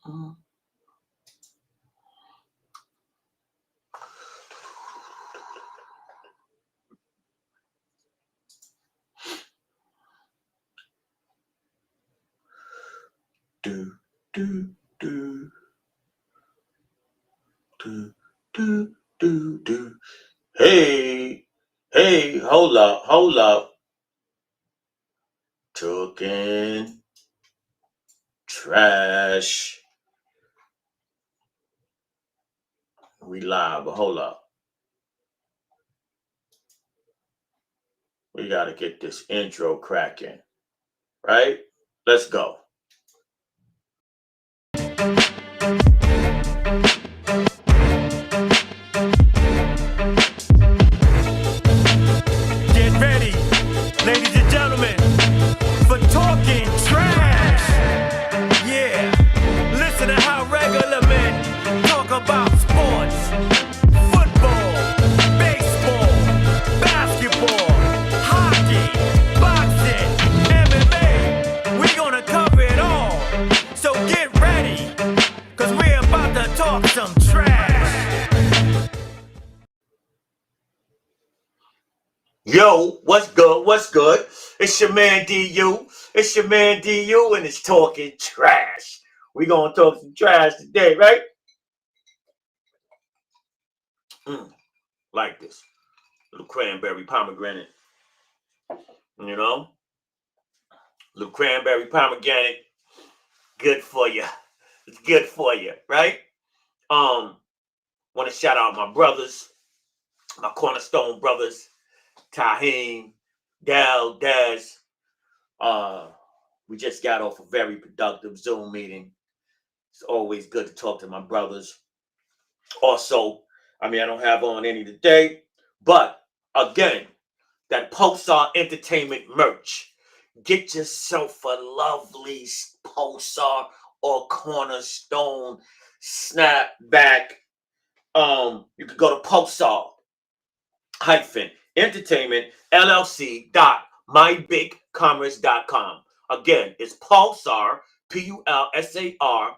Mm. Do, do, do, do, do, do. Hey, hey, hold up, hold up. Talking trash. We live, but hold up. We gotta get this intro cracking, right? Let's go. Get ready, ladies and gentlemen, for talking trash. Yeah, listen to how regular men talk about sports. Football, baseball, basketball, hockey, boxing, MMA. We're gonna cover it all. So get ready, cause we're about to talk some trash. Yo, what's good? What's good? It's your man DU. It's your man DU, and it's talking trash. We gonna talk some trash today, right? Like this little cranberry pomegranate, you know, little cranberry pomegranate, good for you. It's good for you, right? Want to shout out my brothers, my cornerstone brothers, Tahim, Dal, Daz. We just got off a very productive Zoom meeting. It's always good to talk to my brothers. Also, I don't have on any today, but again, that Pulsar Entertainment merch. Get yourself a lovely Pulsar or Cornerstone snapback. You can go to Pulsar Entertainment LLC.mybigcommerce.com. Again, it's Pulsar Pulsar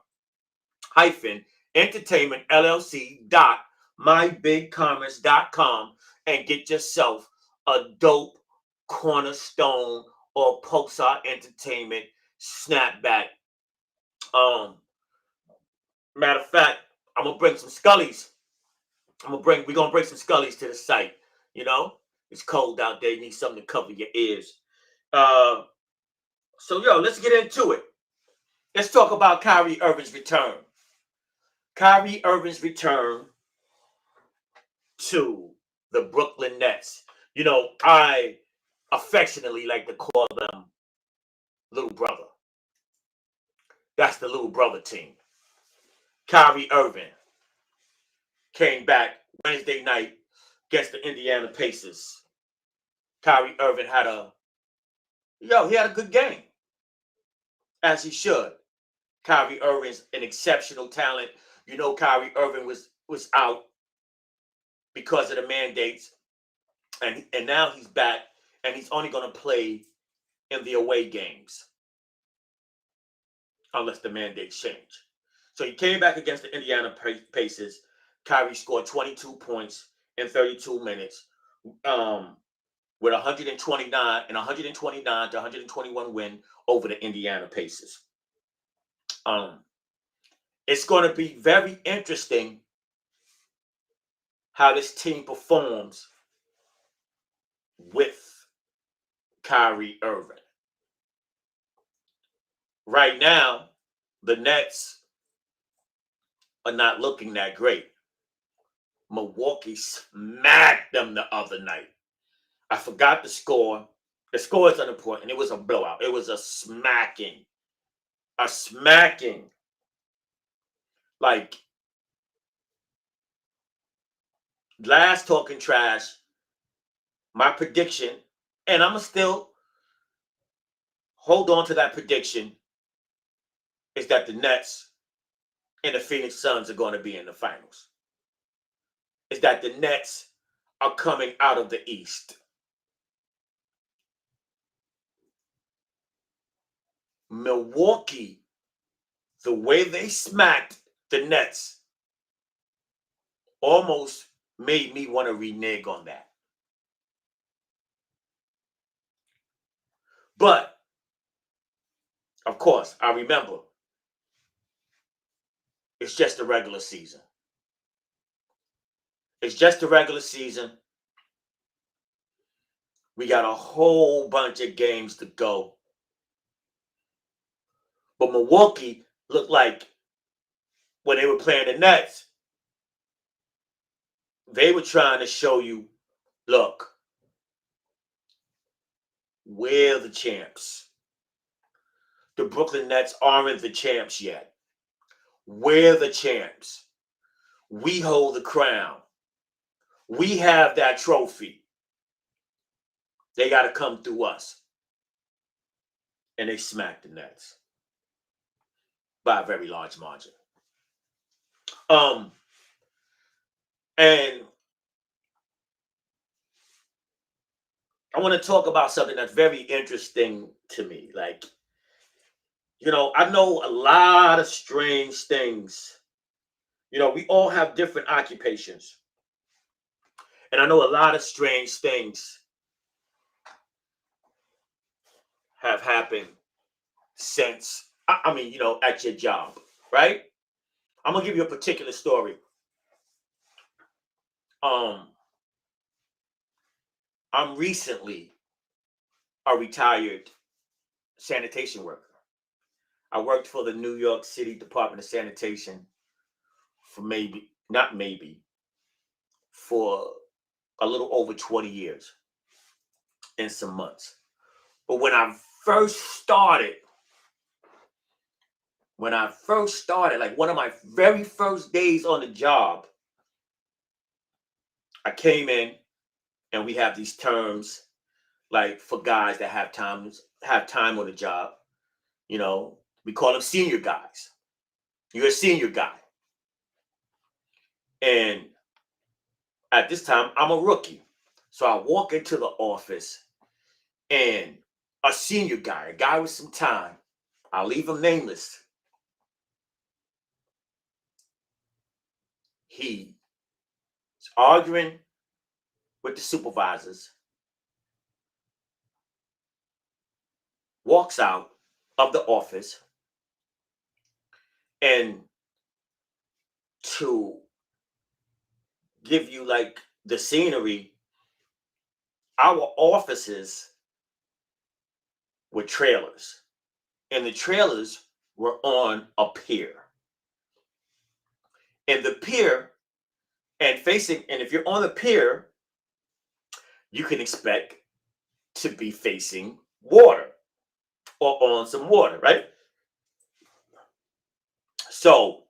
Entertainment LLC.mybigcommerce.com and get yourself a dope Cornerstone or Pulsar Entertainment snapback. Matter of fact, I'm gonna bring some Scullies. We're gonna bring some Scullies to the site. You know, it's cold out there. You need something to cover your ears. So let's get into it. Let's talk about Kyrie Irving's return. Kyrie Irving's return to the Brooklyn Nets. I affectionately like to call them little brother. That's the little brother team. Kyrie Irving came back Wednesday night against the Indiana Pacers. Kyrie Irving had a good game, as he should. Kyrie Irving's an exceptional talent. Kyrie Irving was out because of the mandates, and now he's back, and he's only going to play in the away games unless the mandates change. So he came back against the Indiana Pacers. Kyrie scored 22 points in 32 minutes with 129 to 121 win over the Indiana Pacers. It's going to be very interesting how this team performs with Kyrie Irving. Right now, the Nets are not looking that great. Milwaukee smacked them the other night. I forgot the score. The score is unimportant. It was a blowout. It was a smacking. A smacking. Like, last talking trash, my prediction, and I'm going to still hold on to that prediction, is that the Nets and the Phoenix Suns are going to be in the finals. Is that the Nets are coming out of the East. Milwaukee The way they smacked the Nets almost made me want to renege on that. But, of course, I remember it's just the regular season. It's just the regular season. We got a whole bunch of games to go. But Milwaukee looked like when they were playing the Nets, they were trying to show you, look, we're the champs. The Brooklyn Nets aren't the champs yet. We're the champs. We hold the crown. We have that trophy. They got to come through us. And they smacked the Nets by a very large margin. And I want to talk about something that's very interesting to me. Like, I know a lot of strange things. We all have different occupations. And I know a lot of strange things have happened since, at your job, right? I'm going to give you a particular story. I'm recently a retired sanitation worker. I worked for the New York City Department of Sanitation for a little over 20 years and some months. But when I first started, like one of my very first days on the job, I came in and we have these terms like for guys that have time on the job. We call them senior guys. You're a senior guy. And at this time, I'm a rookie. So I walk into the office and a senior guy, a guy with some time, I'll leave him nameless. He's arguing with the supervisors, walks out of the office, and to give you like the scenery, our offices were trailers, and the trailers were on a pier. And the pier, and if you're on the pier, you can expect to be facing water or on some water, right? So,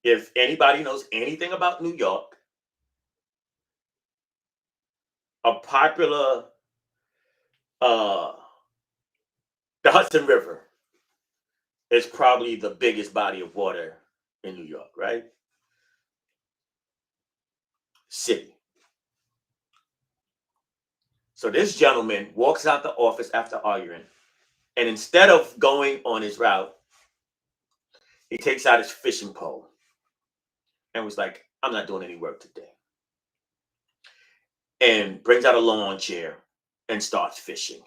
if anybody knows anything about New York, a popular, the Hudson River is probably the biggest body of water in New York, right? City. So this gentleman walks out the office after arguing, and instead of going on his route, he takes out his fishing pole and was like, I'm not doing any work today. And brings out a lawn chair and starts fishing.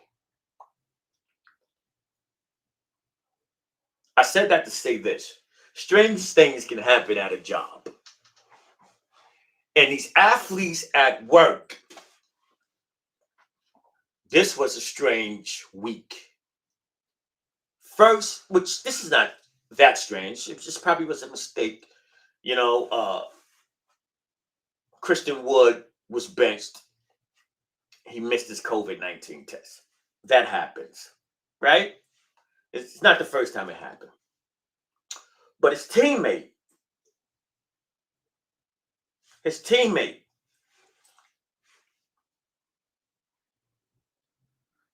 I said that to say this. Strange things can happen at a job. And these athletes at work, this was a strange week. First, which this is not that strange. It just probably was a mistake. Christian Wood was benched. He missed his COVID-19 test. That happens, right? It's not the first time it happened. But his teammate,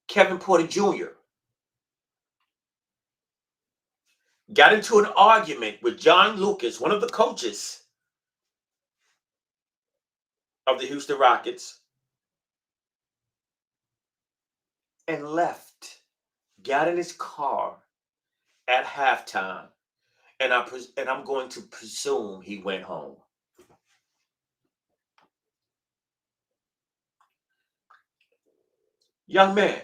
Kevin Porter Jr., got into an argument with John Lucas, one of the coaches of the Houston Rockets, and left, got in his car, at halftime, and I'm going to presume he went home. Young man,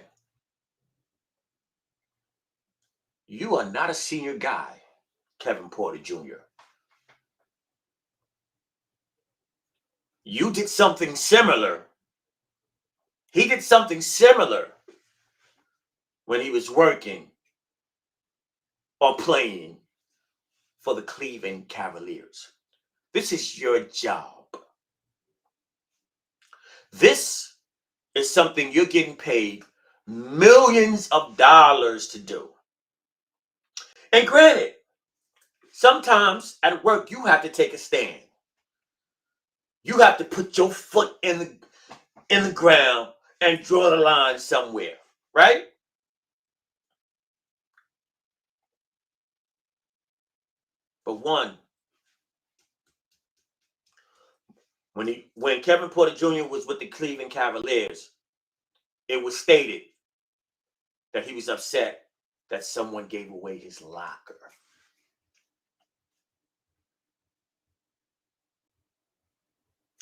you are not a senior guy, Kevin Porter Jr. You did something similar. He did something similar when he was working or playing for the Cleveland Cavaliers. This is your job. This is something you're getting paid millions of dollars to do. And granted, sometimes at work you have to take a stand. You have to put your foot in the ground and draw the line somewhere, right? But when Kevin Porter Jr. was with the Cleveland Cavaliers, it was stated that he was upset that someone gave away his locker.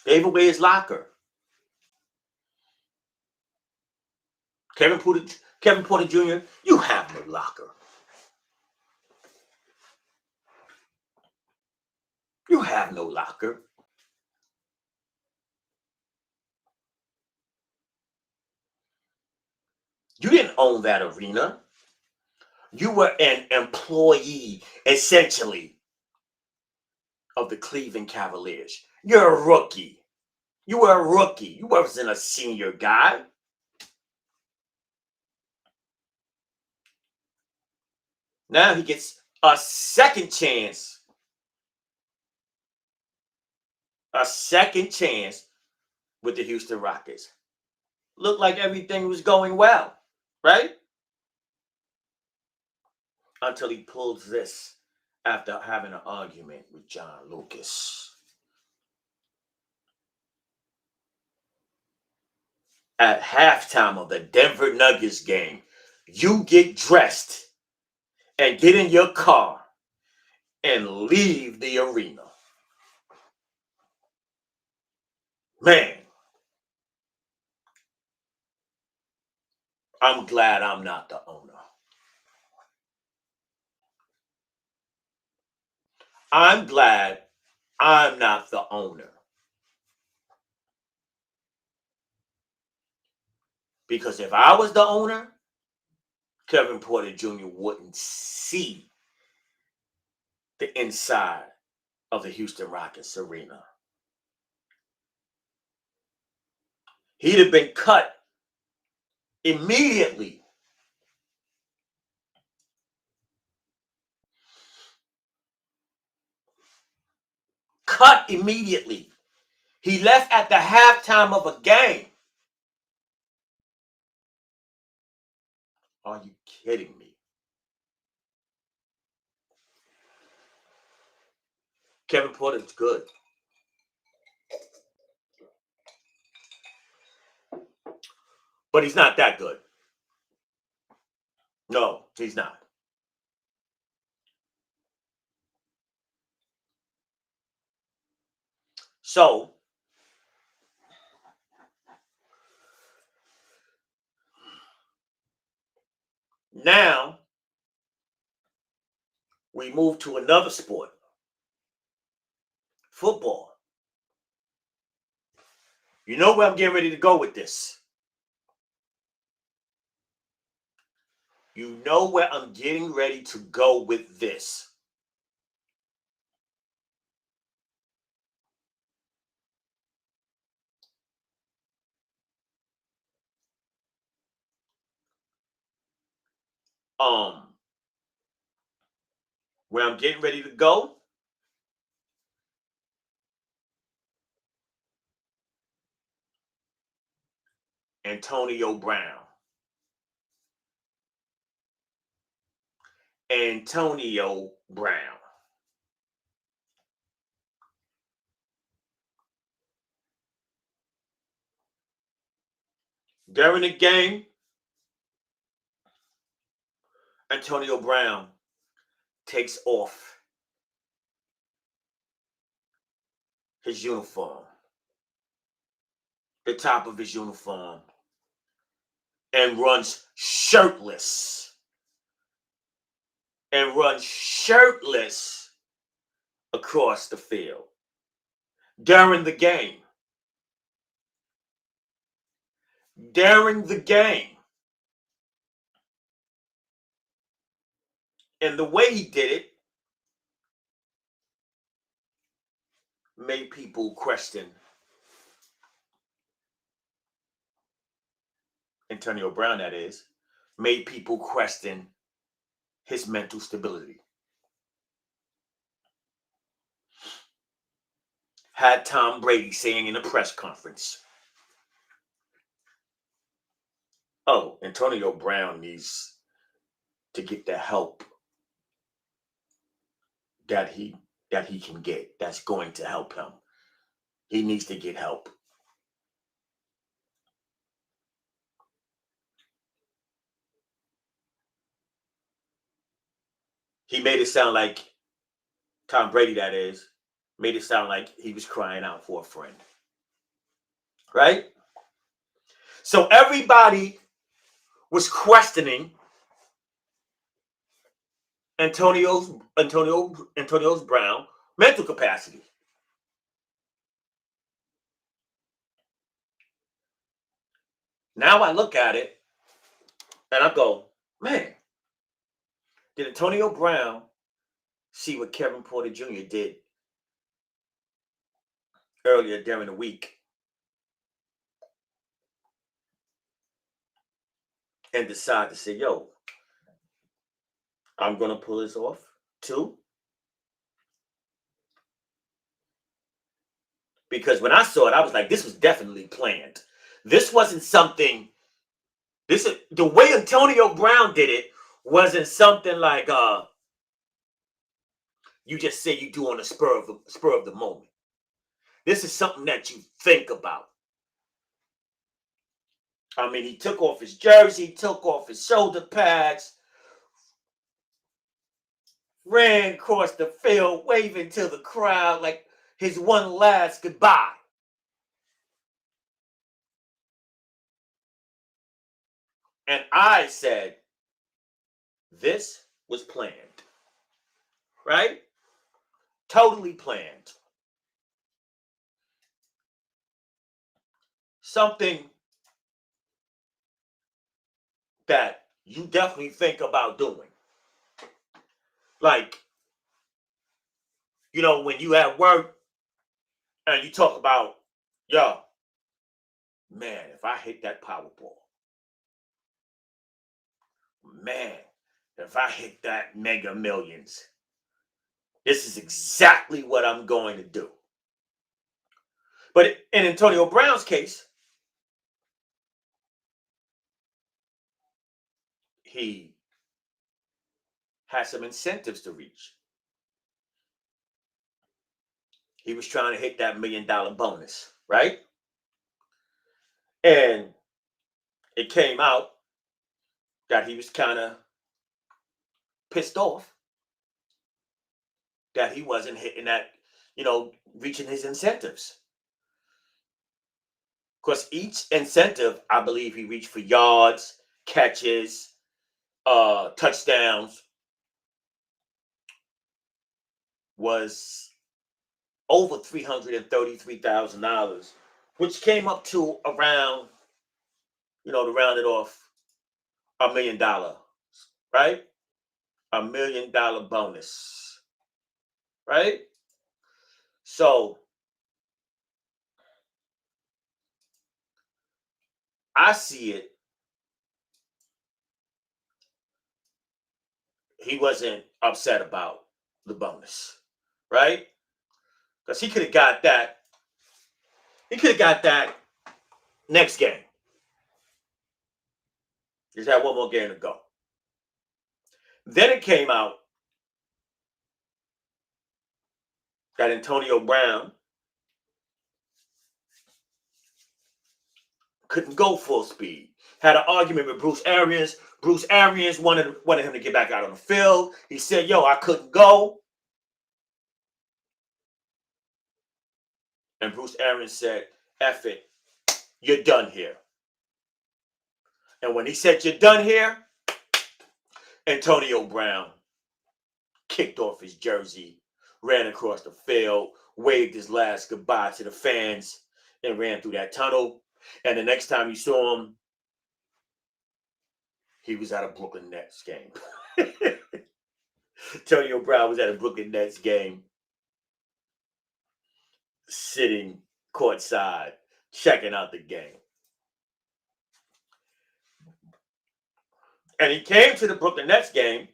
Gave away his locker. Kevin Porter Jr., you have no locker. You have no locker. You didn't own that arena. You were an employee, essentially, of the Cleveland Cavaliers. You're a rookie. You were a rookie. You wasn't a senior guy. Now he gets a second chance. A second chance with the Houston Rockets. Looked like everything was going well, right? Until he pulls this after having an argument with John Lucas. At halftime of the Denver Nuggets game, you get dressed and get in your car and leave the arena. Man, I'm glad I'm not the owner. I'm glad I'm not the owner. Because if I was the owner, Kevin Porter Jr. wouldn't see the inside of the Houston Rockets arena. He'd have been cut immediately. Cut immediately. He left at the halftime of a game. Are you kidding me? Kevin Porter's good. But he's not that good. No, he's not. So, now we move to another sport. Football. You know where I'm getting ready to go with this. You know where I'm getting ready to go with this. Where I'm getting ready to go, Antonio Brown. Antonio Brown. During the game, Antonio Brown takes off his uniform, the top of his uniform, and runs shirtless. Across the field during the game. And the way he did it made people question Antonio Brown, that is, made people question his mental stability. Had Tom Brady saying in a press conference, "Oh, Antonio Brown needs to get the help that he can get. That's going to help him. He needs to get help." He made it sound like Tom Brady, that is, made it sound like he was crying out for a friend. Right? So everybody was questioning Antonio's Brown mental capacity. Now I look at it and I go, man, did Antonio Brown see what Kevin Porter Jr. did earlier during the week and decide to say, yo, I'm going to pull this off too? Because when I saw it, I was like, this was definitely planned. This wasn't something, the way Antonio Brown did it wasn't something like you just say you do on the spur of the moment. This is something that you think about. I mean, he took off his jersey, took off his shoulder pads, ran across the field, waving to the crowd like his one last goodbye. And I said, this was planned. Right? Totally planned. Something that you definitely think about doing. Like, you know, when you at work and you talk about, yo, man, if I hit that Powerball, man, if I hit that Mega Millions, this is exactly what I'm going to do. But in Antonio Brown's case, he had some incentives to reach. He was trying to hit that $1 million bonus, right? And it came out that he was kind of pissed off that he wasn't hitting that, reaching his incentives. Because each incentive, I believe he reached for yards, catches, touchdowns, was over $333,000, which came up to around, to round it off, $1 million, right? $1 million bonus, right? So I see it. He wasn't upset about the bonus, right? Because he could have got that. He could have got that next game. Just had one more game to go. Then it came out that Antonio Brown couldn't go full speed. had an argument with Bruce Arians. Bruce Arians wanted him to get back out on the field. He said, yo, I couldn't go. And Bruce Arians said, F it, you're done here. And when he said, you're done here, Antonio Brown kicked off his jersey, ran across the field, waved his last goodbye to the fans, and ran through that tunnel. And the next time you saw him, he was at a Brooklyn Nets game. Antonio Brown was at a Brooklyn Nets game, sitting courtside, checking out the game. And he came to the Brooklyn Nets game.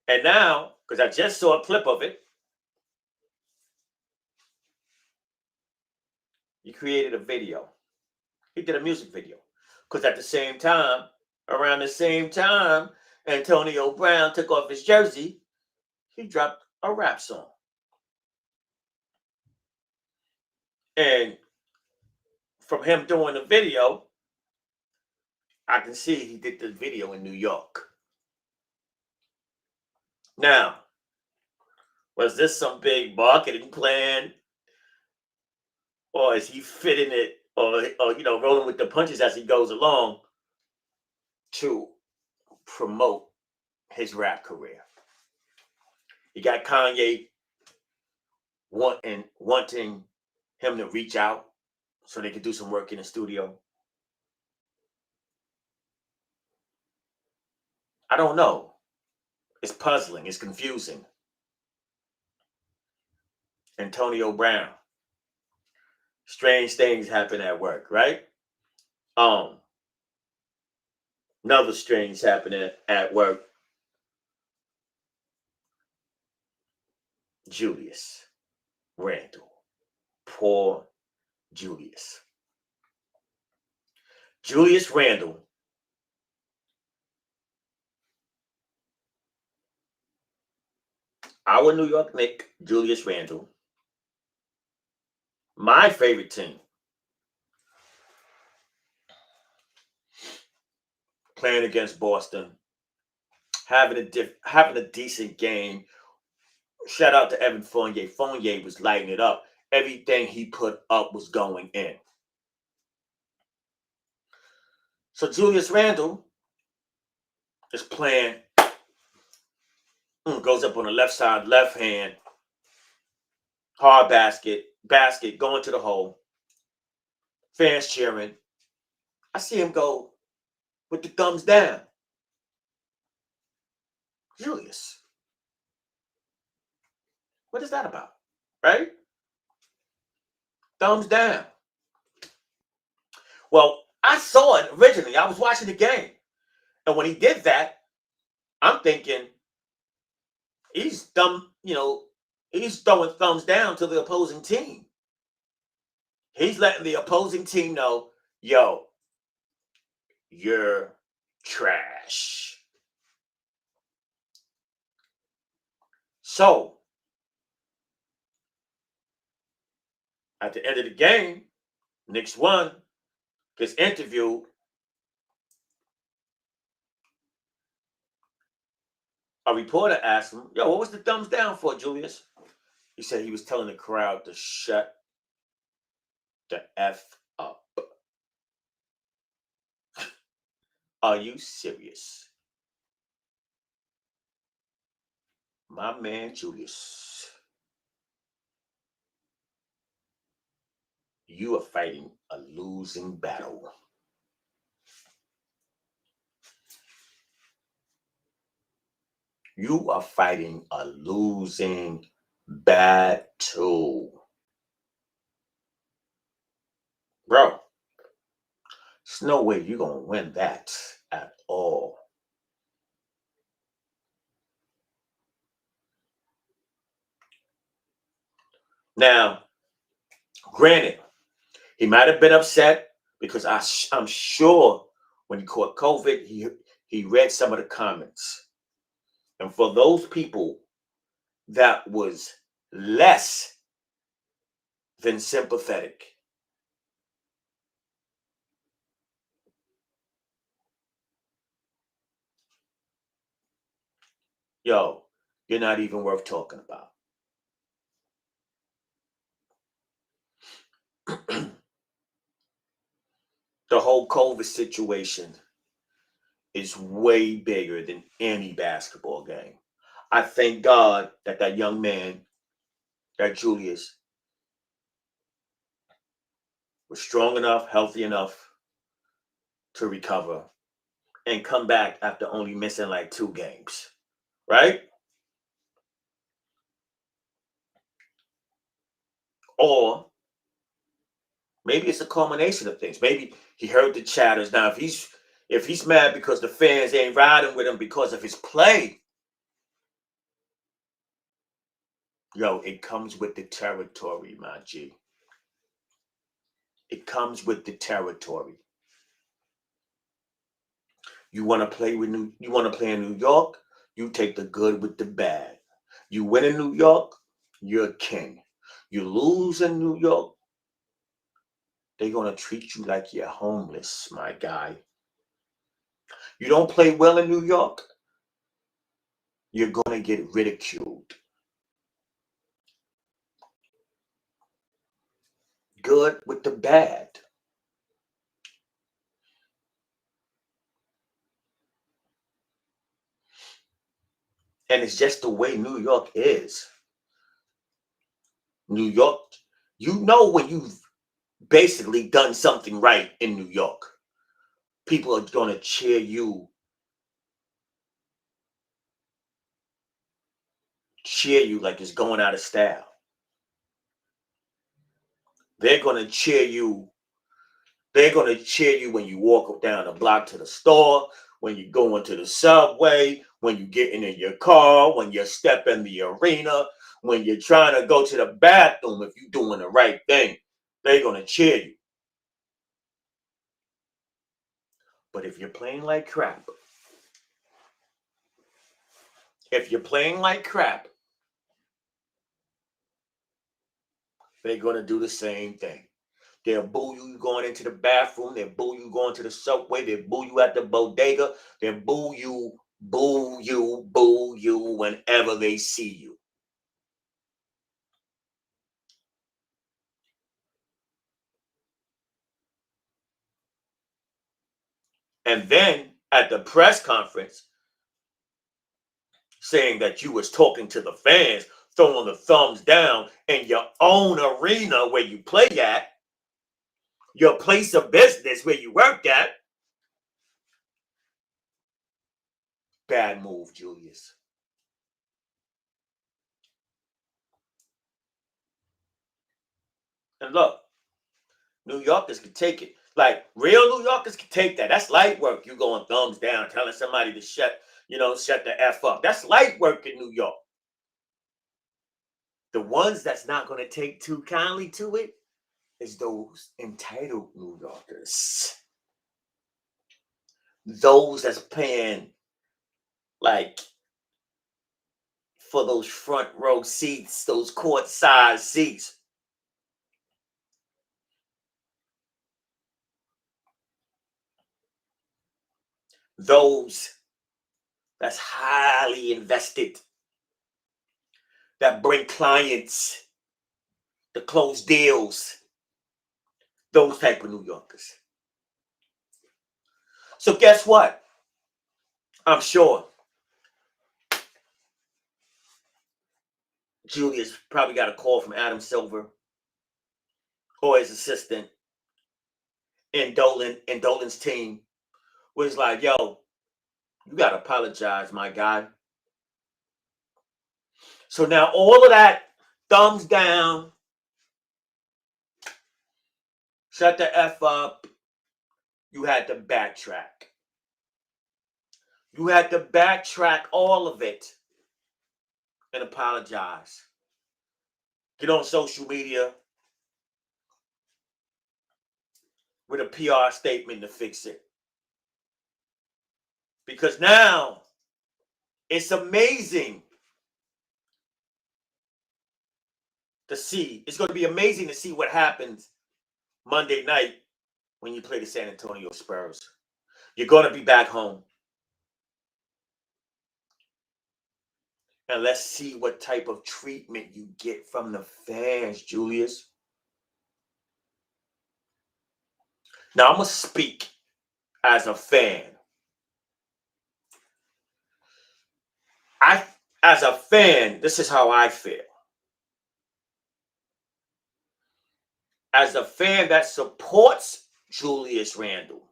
And now, because I just saw a clip of it, he created a video. He did a music video. Because at the same time, around the same time, Antonio Brown took off his jersey, he dropped a rap song. And from him doing the video, I can see he did the video in New York. Now, was this some big marketing plan? Or is he fitting it, or rolling with the punches as he goes along to promote his rap career? You got Kanye wanting him to reach out so they could do some work in the studio. I don't know. It's puzzling. It's confusing. Antonio Brown. Strange things happen at work, right? Another strange happening at work. Julius Randle. Poor Julius. Julius Randle our New York Knicks, Julius Randle, my favorite team, playing against Boston, having a decent game. Shout out to Evan Fournier. Fournier was lighting it up. Everything he put up was going in. So Julius Randle is playing, goes up on the left side, left hand, hard basket, going to the hole. Fans cheering. I see him go with the thumbs down. Julius, what is that about? Right? Thumbs down. Well, I saw it originally. I was watching the game. And when he did that, I'm thinking he's he's throwing thumbs down to the opposing team. He's letting the opposing team know, yo, you're trash. So, at the end of the game, Knicks won, gets interviewed. A reporter asked him, yo, what was the thumbs down for, Julius? He said he was telling the crowd to shut the F up. Are you serious? My man, Julius, you are fighting a losing battle. You are fighting a losing battle. Bro, there's no way you're going to win that at all. Now, granted, he might have been upset because I'm sure when he caught COVID, he read some of the comments. And for those people that was less than sympathetic, yo, you're not even worth talking about. The whole COVID situation is way bigger than any basketball game. I thank God that that young man, that Julius, was strong enough, healthy enough to recover and come back after only missing like 2 games, right? Or maybe it's a culmination of things. Maybe he heard the chatters. Now, if he's mad because the fans ain't riding with him because of his play, yo, it comes with the territory, my G. It comes with the territory. You want to play in New York, you take the good with the bad. You win in New York, you're a king. You lose in New York, they're gonna treat you like you're homeless, my guy. You don't play well in New York, you're gonna get ridiculed. Good with the bad. And it's just the way New York is. New York, you know when you've basically done something right in New York, people are gonna cheer you like it's going out of style. They're gonna cheer you. They're gonna cheer you when you walk down the block to the store, when you go into the subway, when you get in your car, when you step in the arena, when you're trying to go to the bathroom. If you're doing the right thing, they're gonna cheer you. But if you're playing like crap, if you're playing like crap, they're gonna do the same thing. They'll boo you going into the bathroom. They'll boo you going to the subway. They'll boo you at the bodega. They'll boo you whenever they see you. And then at the press conference, saying that you was talking to the fans, throwing the thumbs down in your own arena where you play at, your place of business where you work at. Bad move, Julius. And look, New Yorkers can take it. Like real New Yorkers can take that. That's light work. You going thumbs down, telling somebody to shut the F up. That's light work in New York. The ones that's not going to take too kindly to it is those entitled New Yorkers. Those that's paying like for those front row seats, those court size seats. Those that's highly invested, that bring clients, to close deals. Those type of New Yorkers. So guess what? I'm sure Julius probably got a call from Adam Silver or his assistant and Dolan's team was like, yo, you gotta apologize, my guy. So now all of that thumbs down, shut the F up, you had to backtrack. You had to backtrack all of it and apologize. Get on social media with a PR statement to fix it. Because now it's amazing to see. It's going to be amazing to see what happens Monday night when you play the San Antonio Spurs. You're going to be back home. And let's see what type of treatment you get from the fans, Julius. Now, I'm going to speak as a fan. As a fan, this is how I feel. As a fan that supports Julius Randle,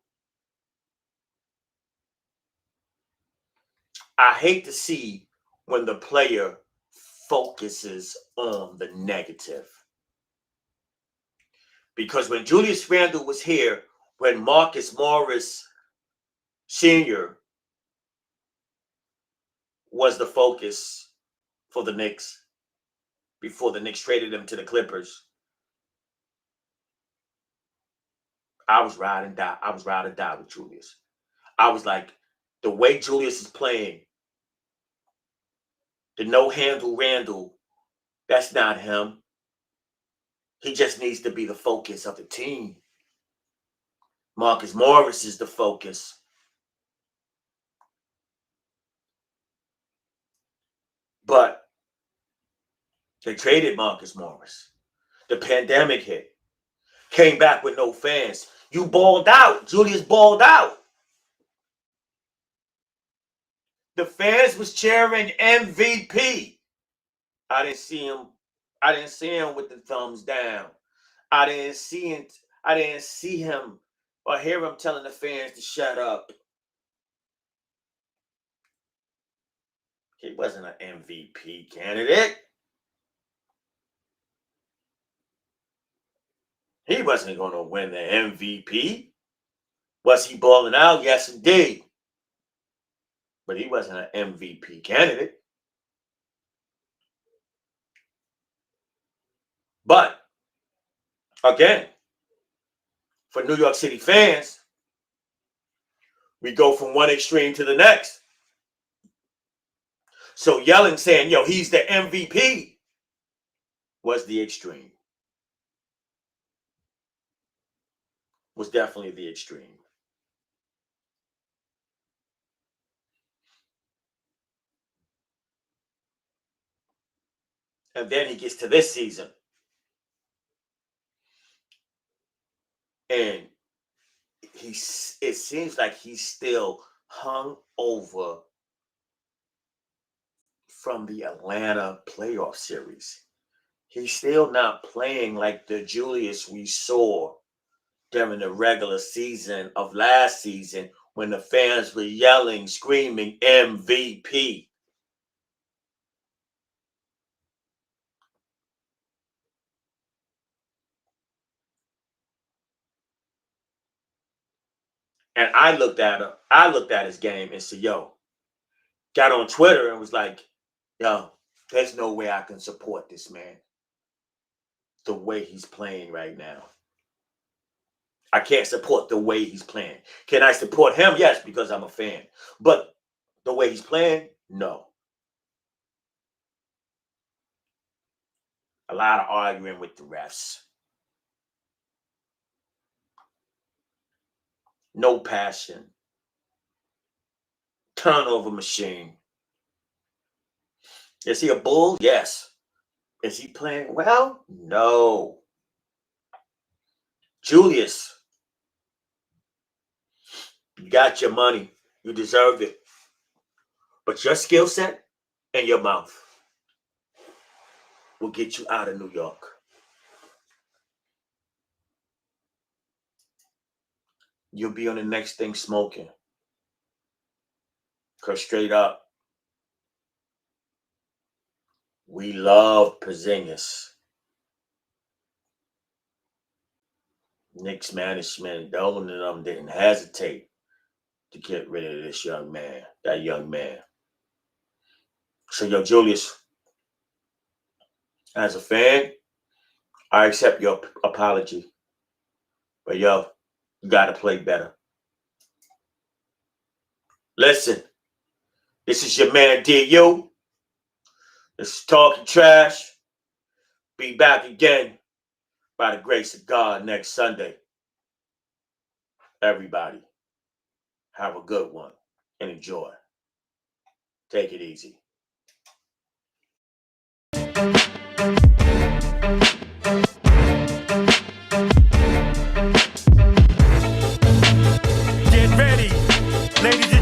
I hate to see when the player focuses on the negative. Because when Julius Randle was here, when Marcus Morris Sr. was the focus for the Knicks before the Knicks traded him to the Clippers, I was ride or die with Julius. I was like, the way Julius is playing, the no-handle Randle, that's not him. He just needs to be the focus of the team. Marcus Morris is the focus. But they traded Marcus Morris. The pandemic hit. Came back with no fans. You balled out. Julius balled out. The fans was cheering MVP. I didn't see him with the thumbs down. I didn't see him or hear him telling the fans to shut up. He wasn't an MVP candidate. He wasn't going to win the MVP. Was he balling out? Yes, indeed. But he wasn't an MVP candidate. But, again, for New York City fans, we go from one extreme to the next. So yelling, saying, yo, he's the MVP, was the extreme. Was definitely the extreme. And then he gets to this season. And it seems like he's still hung over from the Atlanta playoff series. He's still not playing like the Julius we saw during the regular season of last season when the fans were yelling, screaming, MVP. And I looked at his game and said, yo, got on Twitter and was like, yo, there's no way I can support this man the way he's playing right now. I can't support the way he's playing. Can I support him? Yes, because I'm a fan. But the way he's playing, no. A lot of arguing with the refs. No passion. Turnover machine. Is he a bull? Yes. Is he playing well? No. Julius, you got your money. You deserved it. But your skill set and your mouth will get you out of New York. You'll be on the next thing smoking. Because straight up, we love Porzingis. Knicks management, the owner of them didn't hesitate to get rid of this young man, that young man. So, yo, Julius, as a fan, I accept your apology. But, yo, you got to play better. Listen, this is your man, D.U. This is Talking Trash. Be back again by the grace of God next Sunday. Everybody, have a good one and enjoy. Take it easy. ready, ladies and